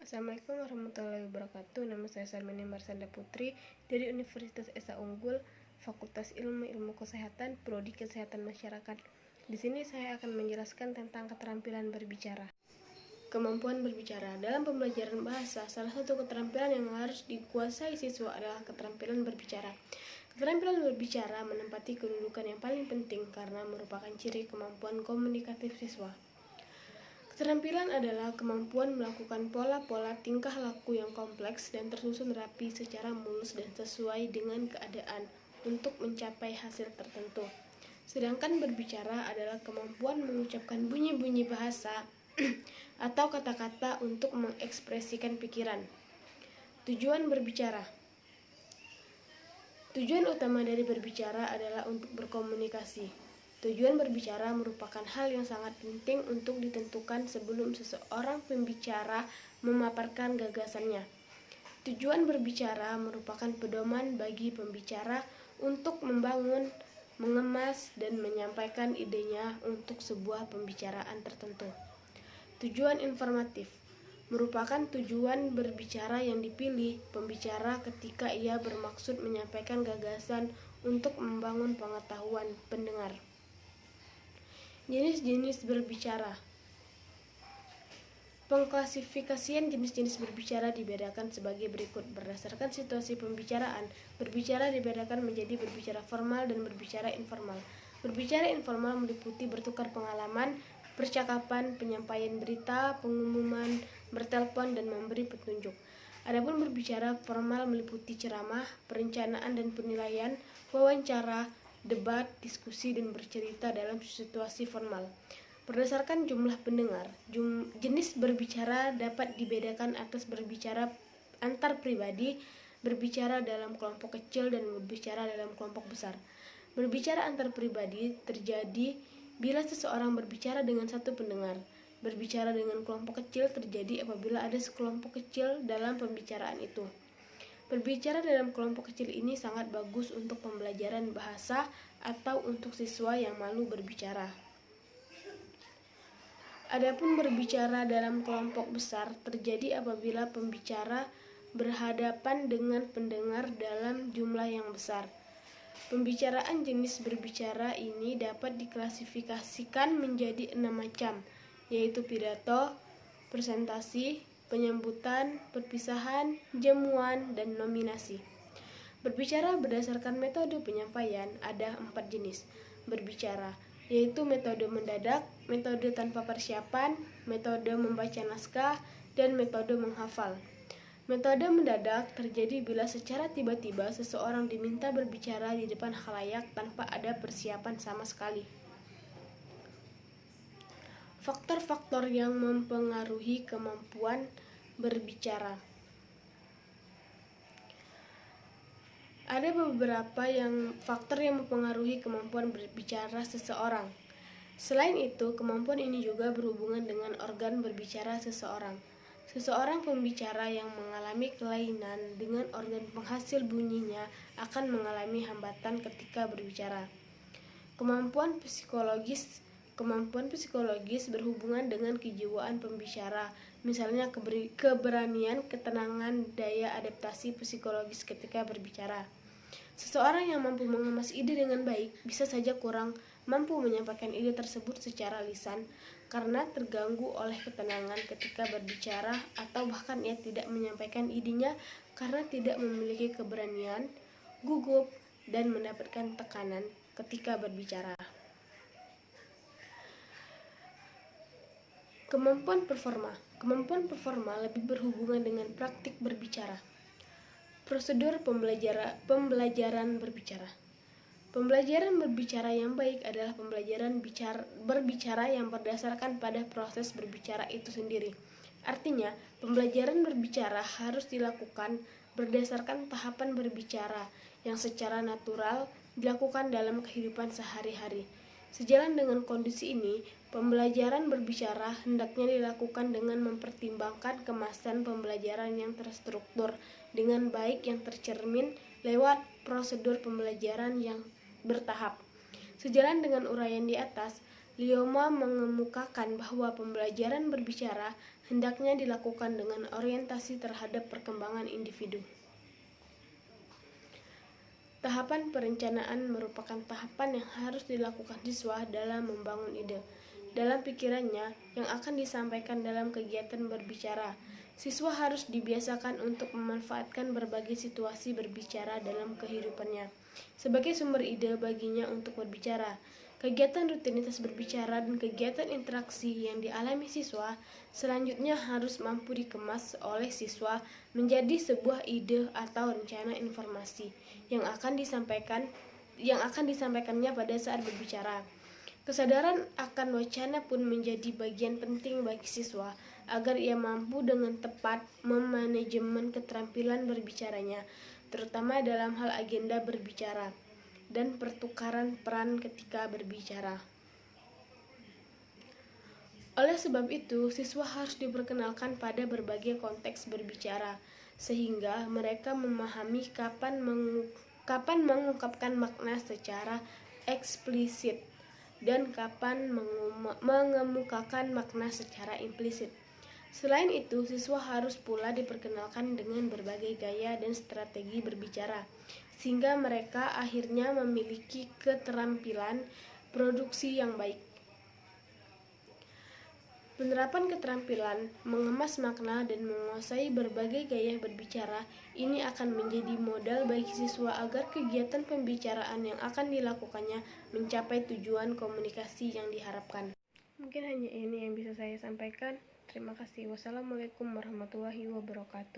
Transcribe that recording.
Assalamualaikum warahmatullahi wabarakatuh. Nama saya Salmini Marsanda Putri dari Universitas Esa Unggul, Fakultas Ilmu Kesehatan, Prodi Kesehatan Masyarakat. Di sini saya akan menjelaskan tentang keterampilan berbicara. Kemampuan berbicara. Dalam pembelajaran bahasa, salah satu keterampilan yang harus dikuasai siswa adalah keterampilan berbicara. Keterampilan berbicara menempati kedudukan yang paling penting karena merupakan ciri kemampuan komunikatif siswa. Keterampilan adalah kemampuan melakukan pola-pola tingkah laku yang kompleks dan tersusun rapi secara mulus dan sesuai dengan keadaan untuk mencapai hasil tertentu. Sedangkan berbicara adalah kemampuan mengucapkan bunyi-bunyi bahasa atau kata-kata untuk mengekspresikan pikiran. Tujuan berbicara. Tujuan utama dari berbicara adalah untuk berkomunikasi. Tujuan berbicara merupakan hal yang sangat penting untuk ditentukan sebelum seseorang pembicara memaparkan gagasannya. Tujuan berbicara merupakan pedoman bagi pembicara untuk membangun, mengemas, dan menyampaikan idenya untuk sebuah pembicaraan tertentu. Tujuan informatif merupakan tujuan berbicara yang dipilih pembicara ketika ia bermaksud menyampaikan gagasan untuk membangun pengetahuan pendengar. Jenis-jenis berbicara. Pengklasifikasian jenis-jenis berbicara dibedakan sebagai berikut. Berdasarkan situasi pembicaraan, berbicara dibedakan menjadi berbicara formal dan berbicara informal. Berbicara informal meliputi bertukar pengalaman, percakapan, penyampaian berita, pengumuman, bertelepon, dan memberi petunjuk. Adapun berbicara formal meliputi ceramah, perencanaan dan penilaian, wawancara, debat, diskusi, dan bercerita dalam situasi formal. Berdasarkan jumlah pendengar, jenis berbicara dapat dibedakan atas berbicara antar pribadi, berbicara dalam kelompok kecil, dan berbicara dalam kelompok besar. Berbicara antar pribadi terjadi bila seseorang berbicara dengan satu pendengar. Berbicara dengan kelompok kecil terjadi apabila ada sekelompok kecil dalam pembicaraan itu. Berbicara dalam kelompok kecil ini sangat bagus untuk pembelajaran bahasa atau untuk siswa yang malu berbicara. Adapun berbicara dalam kelompok besar terjadi apabila pembicara berhadapan dengan pendengar dalam jumlah yang besar. Pembicaraan jenis berbicara ini dapat diklasifikasikan menjadi 6 macam, yaitu pidato, presentasi, penyambutan, perpisahan, jamuan, dan nominasi. Berbicara berdasarkan metode penyampaian ada 4 jenis berbicara, yaitu metode mendadak, metode tanpa persiapan, metode membaca naskah, dan metode menghafal. Metode mendadak terjadi bila secara tiba-tiba seseorang diminta berbicara di depan khalayak tanpa ada persiapan sama sekali. Faktor-faktor yang mempengaruhi kemampuan berbicara. Ada beberapa faktor yang mempengaruhi kemampuan berbicara seseorang. Selain itu, kemampuan ini juga berhubungan dengan organ berbicara seseorang. Seseorang pembicara yang mengalami kelainan dengan organ penghasil bunyinya akan mengalami hambatan ketika berbicara. Kemampuan psikologis berhubungan dengan kejiwaan pembicara, misalnya keberanian, ketenangan, daya adaptasi psikologis ketika berbicara. Seseorang yang mampu mengemas ide dengan baik bisa saja kurang mampu menyampaikan ide tersebut secara lisan karena terganggu oleh ketenangan ketika berbicara, atau bahkan ia tidak menyampaikan idenya karena tidak memiliki keberanian, gugup, dan mendapatkan tekanan ketika berbicara. Kemampuan performa. Kemampuan performa lebih berhubungan dengan praktik berbicara. Prosedur pembelajaran berbicara. Pembelajaran berbicara yang baik adalah pembelajaran berbicara yang berdasarkan pada proses berbicara itu sendiri. Artinya, pembelajaran berbicara harus dilakukan berdasarkan tahapan berbicara yang secara natural dilakukan dalam kehidupan sehari-hari. Sejalan dengan kondisi ini, pembelajaran berbicara hendaknya dilakukan dengan mempertimbangkan kemasan pembelajaran yang terstruktur dengan baik yang tercermin lewat prosedur pembelajaran yang bertahap. Sejalan dengan uraian di atas, Lyoma mengemukakan bahwa pembelajaran berbicara hendaknya dilakukan dengan orientasi terhadap perkembangan individu. Tahapan perencanaan merupakan tahapan yang harus dilakukan siswa dalam membangun ide dalam pikirannya yang akan disampaikan dalam kegiatan berbicara. Siswa harus dibiasakan untuk memanfaatkan berbagai situasi berbicara dalam kehidupannya sebagai sumber ide baginya untuk berbicara. Kegiatan rutinitas berbicara dan kegiatan interaksi yang dialami siswa selanjutnya harus mampu dikemas oleh siswa menjadi sebuah ide atau rencana informasi yang akan disampaikannya pada saat berbicara. Kesadaran akan wacana pun menjadi bagian penting bagi siswa agar ia mampu dengan tepat memanajemen keterampilan berbicaranya, terutama dalam hal agenda berbicara dan pertukaran peran ketika berbicara. Oleh sebab itu, siswa harus diperkenalkan pada berbagai konteks berbicara, sehingga mereka memahami kapan mengungkapkan makna secara eksplisit dan kapan mengemukakan makna secara implisit. Selain itu, siswa harus pula diperkenalkan dengan berbagai gaya dan strategi berbicara, sehingga mereka akhirnya memiliki keterampilan produksi yang baik. Penerapan keterampilan mengemas makna dan menguasai berbagai gaya berbicara ini akan menjadi modal bagi siswa agar kegiatan pembicaraan yang akan dilakukannya mencapai tujuan komunikasi yang diharapkan. Mungkin hanya ini yang bisa saya sampaikan. Terima kasih. Wassalamualaikum warahmatullahi wabarakatuh.